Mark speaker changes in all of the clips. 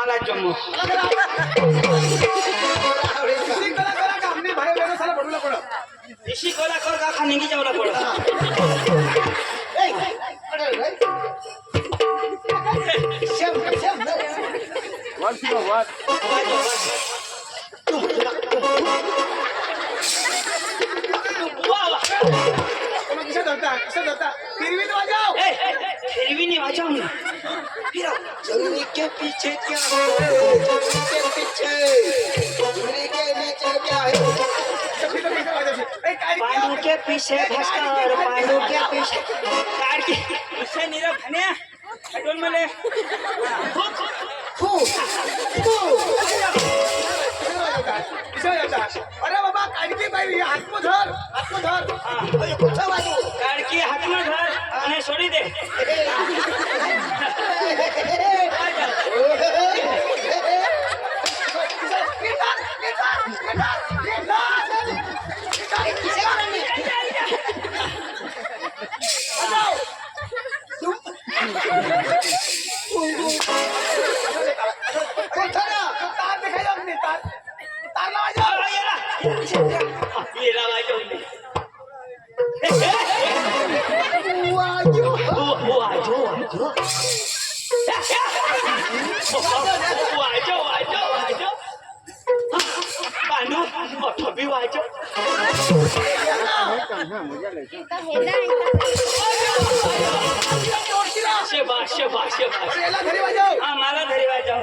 Speaker 1: मला जम्मू इसी कोला कर का खाने की जावला पड़ो फिर भी नहीं बजाऊंगा फिर
Speaker 2: जमीन के पीछे क्या है जमीन के पीछे जमीन के नीचे क्या है
Speaker 1: पांडू के पीछे भस्कर पांडू के पीछे कार के पीछे नीरव धने हटोल मले
Speaker 2: अरे बाबा काढकी बाई हातमो धर
Speaker 1: कार की हाथ में धर અને છોડી દે मला घरी वाजव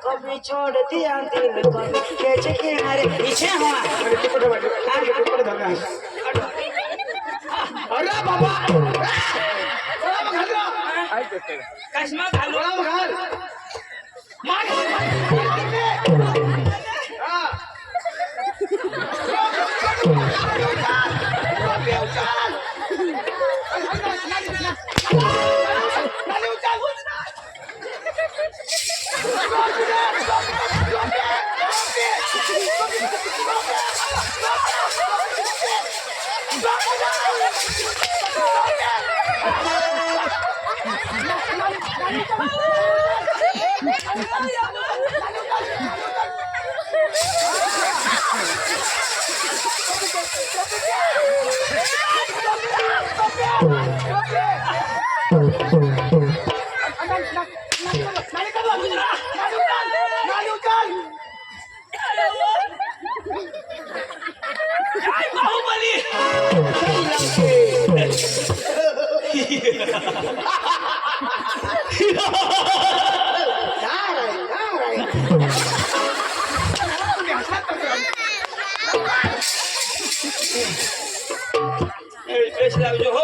Speaker 1: कभी छोड़ती दिल कभी कैसे किनारे पीछे हुआ
Speaker 2: अरे बाबा
Speaker 1: कसमा घालू जो हो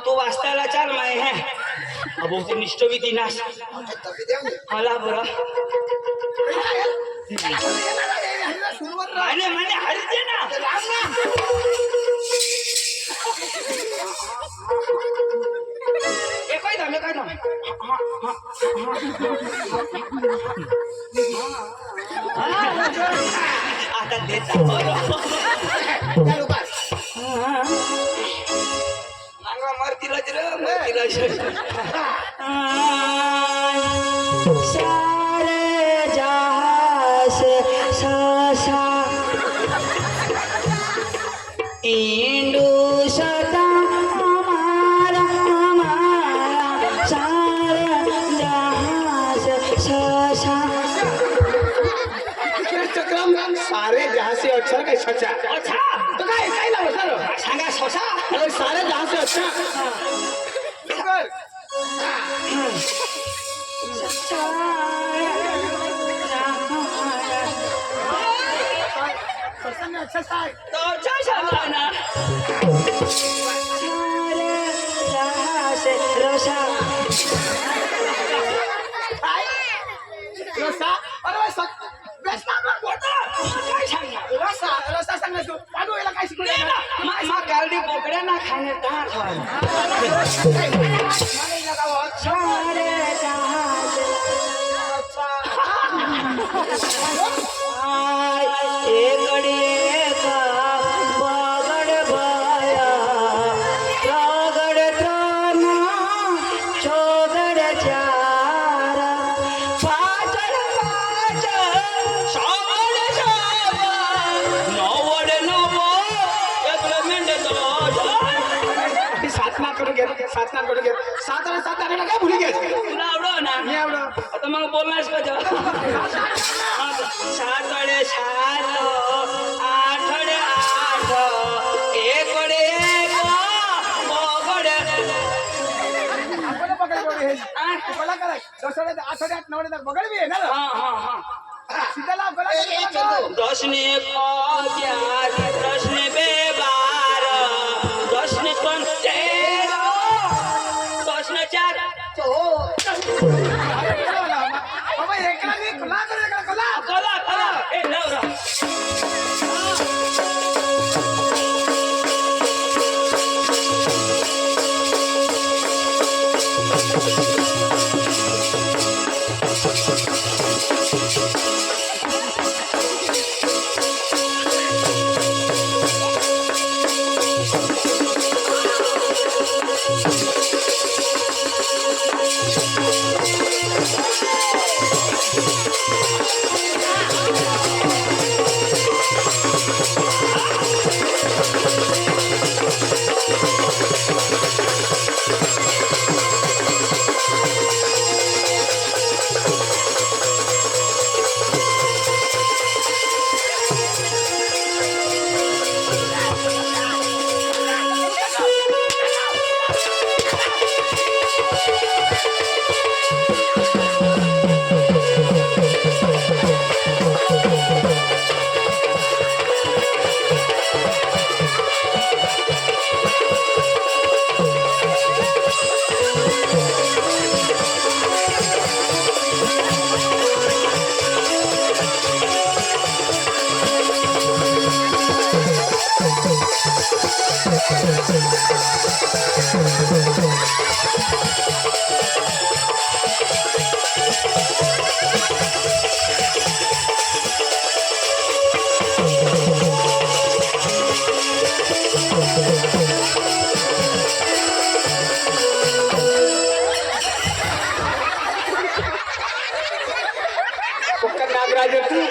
Speaker 1: तू वाचताला चाल माय है अब निष्ठ भी दिनाश मला बरं माने माने हरते ना काय झालं आता देत मरतीलाच रे मरतीलाच सारे जहां से सासा इंडू सदा हमारा सारे जहां से सासा
Speaker 2: सारे जहां से अच्छा काय सचा
Speaker 1: अच्छा
Speaker 2: तो काय काय लाव सर
Speaker 1: सांगा सोसा
Speaker 2: अरे सारे जहां से अच्छा कर अच्छा साय
Speaker 1: तो अच्छा शाबाना सारे जहां से रोशा
Speaker 2: काय रस्सा अरे बेस्ट
Speaker 1: काय सांगणार
Speaker 2: रस्सा रस्सा सांग ना तू पांडू याला काय शिकवलं
Speaker 1: मा गालडी बोकड्या ना खाणे ता सारे जहाज एकड़े का बगड़ भया रगड़ त्राना चौगड़ चारा पाचड़ पाचड़ सावड़ सावड़ नवड़ नवो एकड़ मेंढ
Speaker 2: साधना करून घे सात आणायला काय भुली घ्यायचं
Speaker 1: तुला आवडो ना
Speaker 2: मी आवडं
Speaker 1: आता मग बोलणारच का तेव्हा सातडे सात आठडे आठ एकडे एक बगडे
Speaker 2: आपण बघायला हे मला काय दसऱ्यात आठवड्यात नवड्यात बघायला बी आहे ना
Speaker 1: हाँ
Speaker 2: सीताला बघायला
Speaker 1: दसने ग्यारह दसने बार दसने तेरह दसने चार
Speaker 2: बाबा एकला मी कला
Speaker 1: कला कला ए नवरा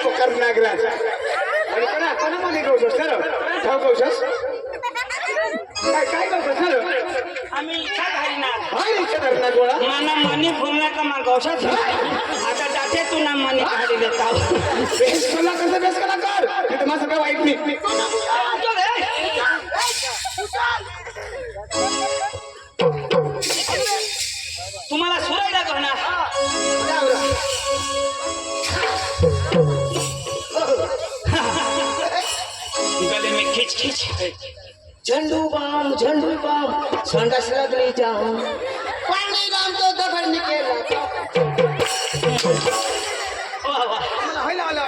Speaker 2: पोकर नागराज आणि कोणा माने गवसस खरं ठाव गवसस काय गवसस खरं
Speaker 1: आम्ही इच्छा घाली ना
Speaker 2: हाय इच्छा धरणार गोळा
Speaker 1: माना मनी फुलना का मागवशाच आता जाते तू ना मनी काढी देता
Speaker 2: बेस तुला कसं बेस कला कर तिथं माझं काय वाईट नाही
Speaker 1: तुम्हाला सुरायला करणार गले में खींच खींच
Speaker 2: झंडू बाम संडास लागली जाम पाणी राम तो दगड निकेला
Speaker 1: वाह वाह
Speaker 2: होला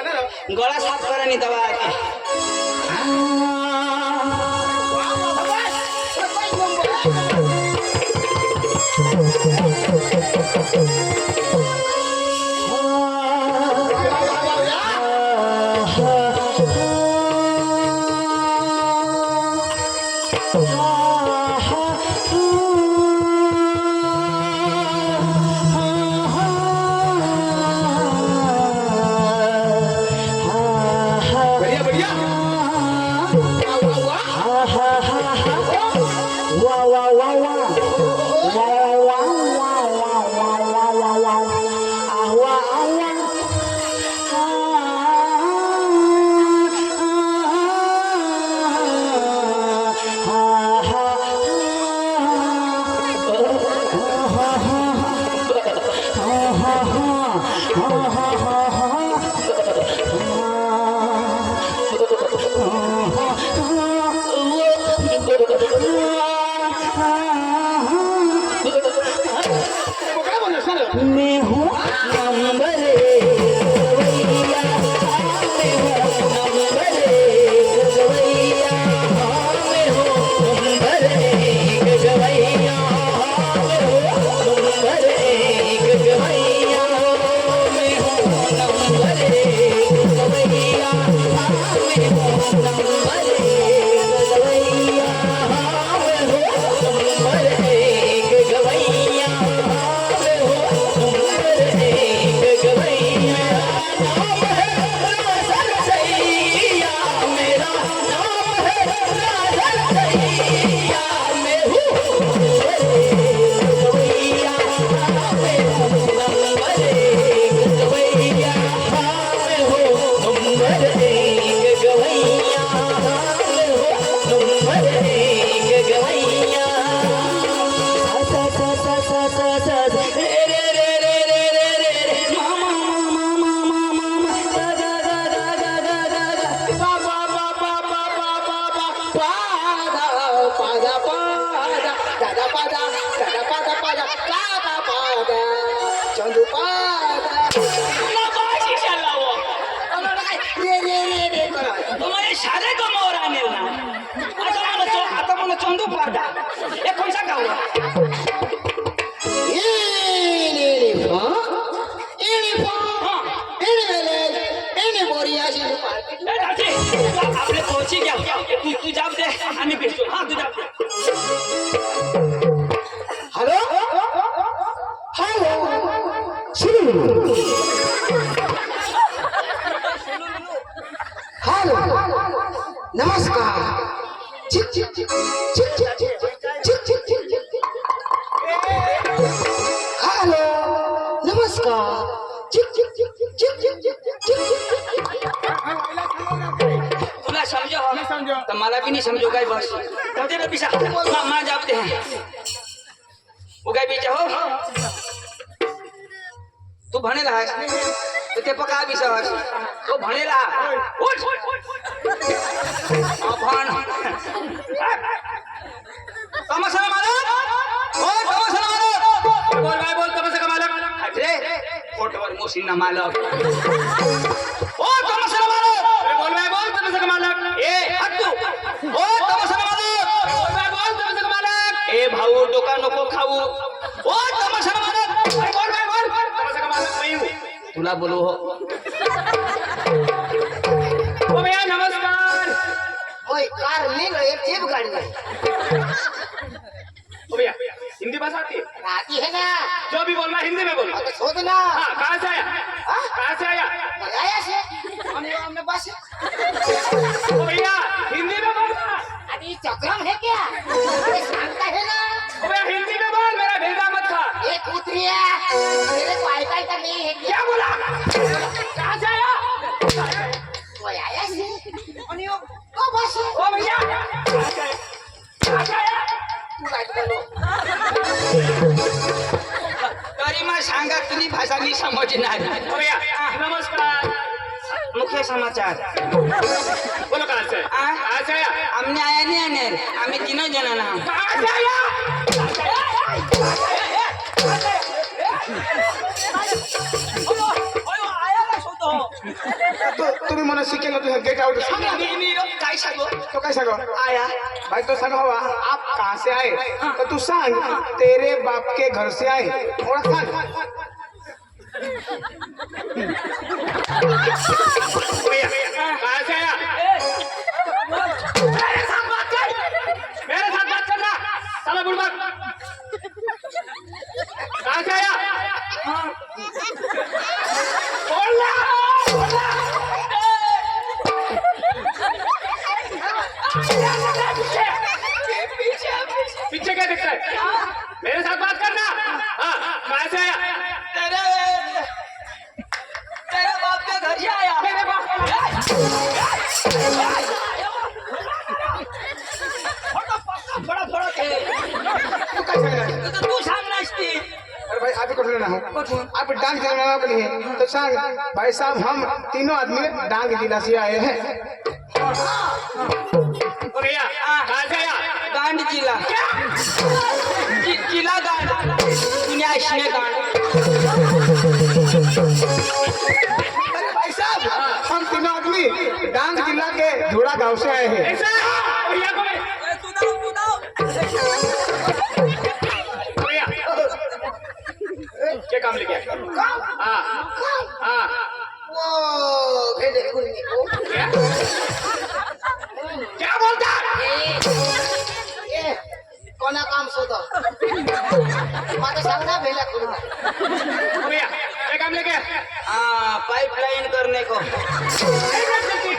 Speaker 1: गळा साफ करा नि दवा
Speaker 2: वा
Speaker 1: मैं हूँ नंबर गवैया, मैं हूँ नंबर गवैया, मैं हूँ नंबर गवैया, मैं हूँ नंबर गवैया, मैं हूँ नंबर गवैया, मैं हूँ नंबर गवैया, मैं हूँ नंबर गवैया, मैं हूँ नंबर गवैया। नाम है राजन सैया, मेरा नाम है राजन सैया, मैं हूँ नंबर गवैया, मैं हूँ नंबर गवैया, मैं हूँ नंबर गवैया, मैं हूँ नंबर गवैया। सा सा सा सा सा सा सा रे रे रे रे रे रे रे रे मामा मामा मामा मामा गा गा गा गा गा गा गा गा पा पा पा पा पा पा पा पा
Speaker 2: पादा पादा पादा दादा पादा दादा पादा पादा दादा पादा चंदू पादा
Speaker 1: तुला काय शिकायला हवं?
Speaker 2: रे रे रे रे करा
Speaker 1: तुम्हाला शाळे कमावर आणेल ना. आता मला चंदू पाडा हे कोणचा गाव आपले पोची घ्या तू जाब दे आम्ही भेटतो हा तू जाब दे
Speaker 2: हॅलो हॅलो हॅलो नमस्कार चिक चिक चिक चिक चिक चिक चिक चिक चिक चिक हॅलो नमस्कार चिक चिक चिक चिक चिक चिक चिक चिक
Speaker 1: तुला समझो तो मला भी नहीं समझो गए बस कहते ना पिसा मां जाते हैं वो गए भी हो तू भनेला है तो ते पका भी सहज तो भनेला उठ अपन तमाशा मारो ओ तमाशा मारो बोल भाई बोल तमाशा का मालक अरे फोटोवर मोसिन ना मालक ओ तमाशा मारो बोल भाई बोल तमाशा का मालक ए हट्टू ओ तमाशा मारो बोल भाई बोल तमाशा का मालक ए भाऊ डोका नको खाऊ ओ तमाशा मारो बोल भाई बोल तमाशा का मालक मैं हूं तुला बोलू हो ओ भैया नमस्कार
Speaker 2: ओए कार नहीं गए जेब गाड़ी में
Speaker 1: ओ भैया हिंदी भाषा आती है
Speaker 2: आती है ना
Speaker 1: जो भी बोलना हिंदी में बोलो
Speaker 2: तो छोड़ देना
Speaker 1: हाँ कहाँ से आया कहाँ से आया
Speaker 2: आया से हमने बस
Speaker 1: ओ भैया हिंदी में बोलना
Speaker 2: अरे चक्रम है क्या अरे शांता है ना
Speaker 1: ओ भैया हिंदी में बोल मेरा भेजा मत खा
Speaker 2: ये कुतरिया मेरे को आईकाई का नहीं है
Speaker 1: क्या बोला कहाँ से आया
Speaker 2: वो आया से अनियो ओ बस
Speaker 1: ओ भैया कहाँ से आया
Speaker 2: तू गाइड करो
Speaker 1: तरी मैं सांगा तुम्ही भाषा नहीं समझणार ओ भैया नमस्कार मुख्य समाचार बोलो कहाँ से आया हमने आया नहीं आने आम्ही तीनों जण ना कहाँ से आया
Speaker 3: तुम्ही मला शिकेल तुझे गेट आउट
Speaker 1: काय सांगू
Speaker 3: तो काय सांगो
Speaker 1: आया
Speaker 3: भाई तो सांग हवा आप कहाँ से आए तो तू सांग तेरे बाप के घर से आए और सांग
Speaker 1: भैया कहाँ से आया मेरे साथ बात करना साला बुड़बक कहाँ से आया बोलना पीछे क्या दिखता है मेरे साथ बात करना हाँ कहाँ से आया तेरे बाप के घर से आया मेरे बाप बड़ा फरक है
Speaker 3: तू काय सांगणार
Speaker 1: तो तू सांगणार असती
Speaker 3: अरे भाई आप कुछ ना हो आप डांग चलाना के लिए तो सांग भाई साहब हम तीनों आदमी डांग जिला से आए हैं
Speaker 1: भैया कहाँ से आया गांड जिला जिला गांड दुनिया इसने गांड
Speaker 3: गांव से आए हैं।
Speaker 1: ऐसा भैया को भैया क्या काम लेके आए? हाँ हाँ
Speaker 2: वो भेड़े खुलने को
Speaker 1: क्या क्या बोलता
Speaker 2: ए कोणा काम शोधो माझं सांग ना भेला खुलून
Speaker 1: भैया क्या काम लेके आए?
Speaker 4: पाइपलाइन करने को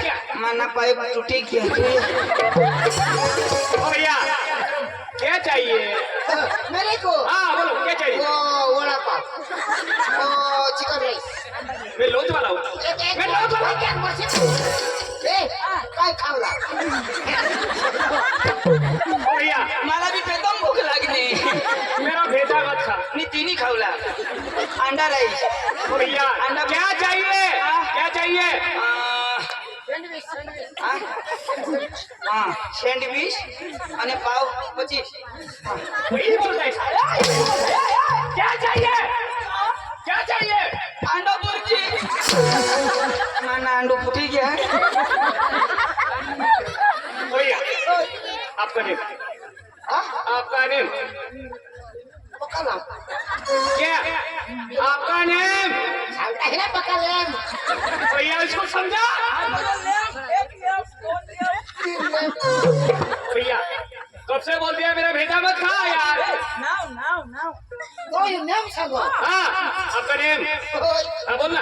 Speaker 1: क्या
Speaker 4: माना पाइप टूटी क्या
Speaker 1: भैया क्या चाहिए?
Speaker 2: मेरे को
Speaker 1: हाँ बोलो क्या चाहिए?
Speaker 2: वो वड़ा पाव वो चिकन राइस
Speaker 1: मैं लॉज वाला हूँ मैं लॉज वाला हूँ।
Speaker 2: ए काय खावला
Speaker 1: भैया
Speaker 4: मला भी एकदम भूख लागली
Speaker 1: मेरा भेजा मत खा
Speaker 4: मी तिन्ही खावला अंडा राईस
Speaker 1: भैया क्या चाहिए क्या चाहिए?
Speaker 4: हाँ सैंडविच અને પાવ 25
Speaker 1: वही बोलता है क्या चाहिए क्या चाहिए?
Speaker 4: अंडा बुर्जी माना अंडो फूटी गया
Speaker 1: भैया आपका नेम आपका नेम
Speaker 2: पकाला
Speaker 1: क्या आपका नेम?
Speaker 2: सांगता है ना पकालेम
Speaker 1: भैया इसको समझा भैया कब से बोल दिया मेरा भेजा मत खा यार।
Speaker 2: तो ये नाम सांगो
Speaker 1: हाँ आपका नेम हाँ बोलना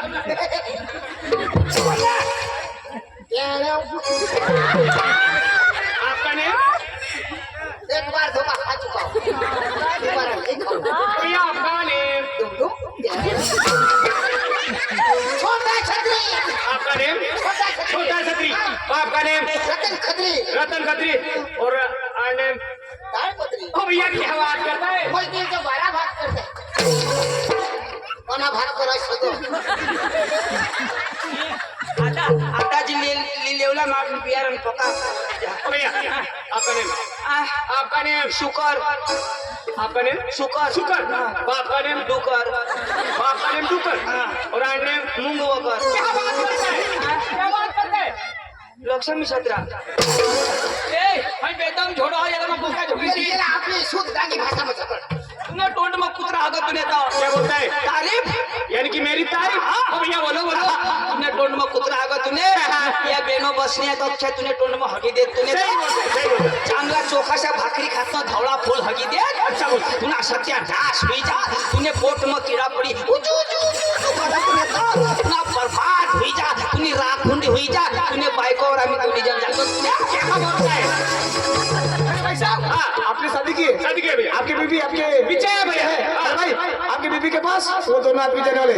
Speaker 1: आपका नेम
Speaker 2: एक बार धोखा खा चुका हूँ दोबारा नहीं खाऊंगा
Speaker 1: भैया आपका नेम
Speaker 2: छोटा छतरी
Speaker 1: आपका नेम छोटा छतरी आपका नेम
Speaker 2: रतन खतरी
Speaker 1: रतन खत्री और नेम
Speaker 2: दाल पतरी
Speaker 1: ओ भैया क्या बात करता है?
Speaker 2: कोई दिल जो बारह भाग करते कोना भाग करो शोधो
Speaker 4: आता जी लेवला माफ बियारन पका
Speaker 1: ओ भैया आपका नेम आपका नेम
Speaker 4: शुकर
Speaker 1: आपका नेम
Speaker 4: शुकर
Speaker 1: शुकर बाप का नेम
Speaker 4: डुकर
Speaker 1: बाप का नेम डुकर और नेम
Speaker 4: मूंग वकर
Speaker 1: क्या बात करता है क्या बात करता है?
Speaker 4: लक्ष्मी सत्रा
Speaker 1: भाई बेदम छोड़ो यार मैं भूखा झोंकी थी
Speaker 2: ये आपली शुद्ध गानी भाषा में झगड़
Speaker 4: तूने टोंड में कुतरा आगा तूने तो
Speaker 1: क्या बोलता है?
Speaker 4: तारीफ
Speaker 1: यानी कि मेरी तारीफ ओ भैया बोलो बोलो
Speaker 4: तूने टोंड में कुतरा आगा तूने या बेनो बसने तो अच्छा तूने टोंड में हगी दे तूने
Speaker 1: सही बोलता है, सही बोलता है।
Speaker 4: चांगला चोखाशा भाकरी खात धवळा फूल हगी दे
Speaker 1: अच्छा बोल
Speaker 4: तुना सत्यानाश हुई जा तूने पोट में कीड़ा पड़ी उचू उचू करा तूने तो तुना बर्बाद हुई जा तूने राखुंडी हुई जा तूने बायको और आम्ही तुनी जन जातो
Speaker 1: क्या बोलता है?
Speaker 3: भाई साहब
Speaker 1: हाँ
Speaker 3: आपने शादी की
Speaker 1: शादी के भैया
Speaker 3: आपकी बीबी आपके
Speaker 1: पीछे है भैया
Speaker 3: अरे भाई आपकी बीबी के पास वो दोनों आदमी जाने वाले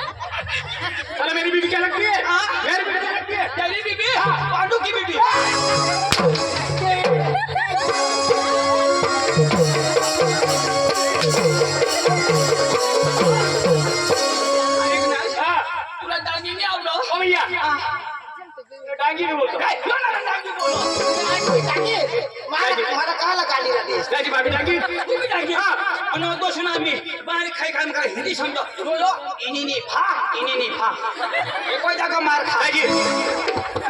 Speaker 1: अरे मेरी बीबी क्या लगती है? मेरी बीबी क्या लगती है?
Speaker 4: तेरी बीबी पांडू की बीबी
Speaker 1: हाँ
Speaker 4: तुला डांगी नहीं आवलो
Speaker 1: ओ भैया डांगी भी बोलता हूँ।
Speaker 4: डांगी बोलो
Speaker 2: तुम्हारा कहाँ लगा ली रही
Speaker 1: राजी भाभी डांगी
Speaker 4: तू भी डांगी
Speaker 1: हाँ
Speaker 4: અને તો સુના મી બાર ખાઈ ખામ કરે હિન્દી સમજો બોલો ઇની ફા એ કોઈ જાગા માર ખા
Speaker 1: राजी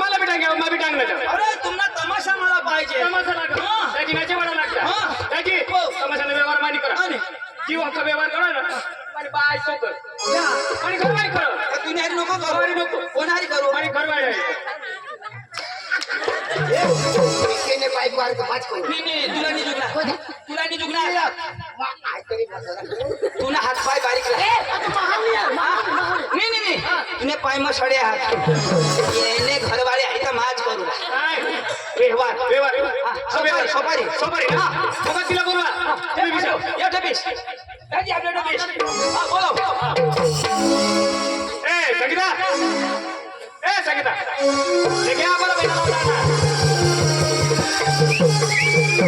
Speaker 1: मला भी डांगे मैं भी डांगना चाहता
Speaker 4: अरे तुमना तमाशा मला पाहिजे
Speaker 1: तमाशा लागतो राजी नाचे बडा लागता
Speaker 4: हाँ.
Speaker 1: राजी तमाशाला व्यवहार मानी करा जीव हक्का व्यवहार करा ना आणि बाय तो कर आणि घरवारी कर
Speaker 4: तू नाही नको
Speaker 1: घरवारी
Speaker 4: करू
Speaker 1: नको
Speaker 4: कोणारी करू
Speaker 1: आणि घरवारी आहे
Speaker 2: ने पाइप मार के बाज कोई
Speaker 4: नी तुला नी जुगना
Speaker 2: आज करी
Speaker 4: तुना हात पाय बारीक ला नी तुने पाय में सड़े हात येने घरवाले आहे तर माज करू
Speaker 1: काय व्यवहार व्यवहार
Speaker 4: हाँ,
Speaker 1: सब व्यवहार
Speaker 4: सोपारी.
Speaker 1: सोपारी हां बघा तिला बोलवा ते विचार
Speaker 4: या डबीस राजी आपल्या डबीस हा बोलो
Speaker 1: ए संगीता लेके आ बोला बेटा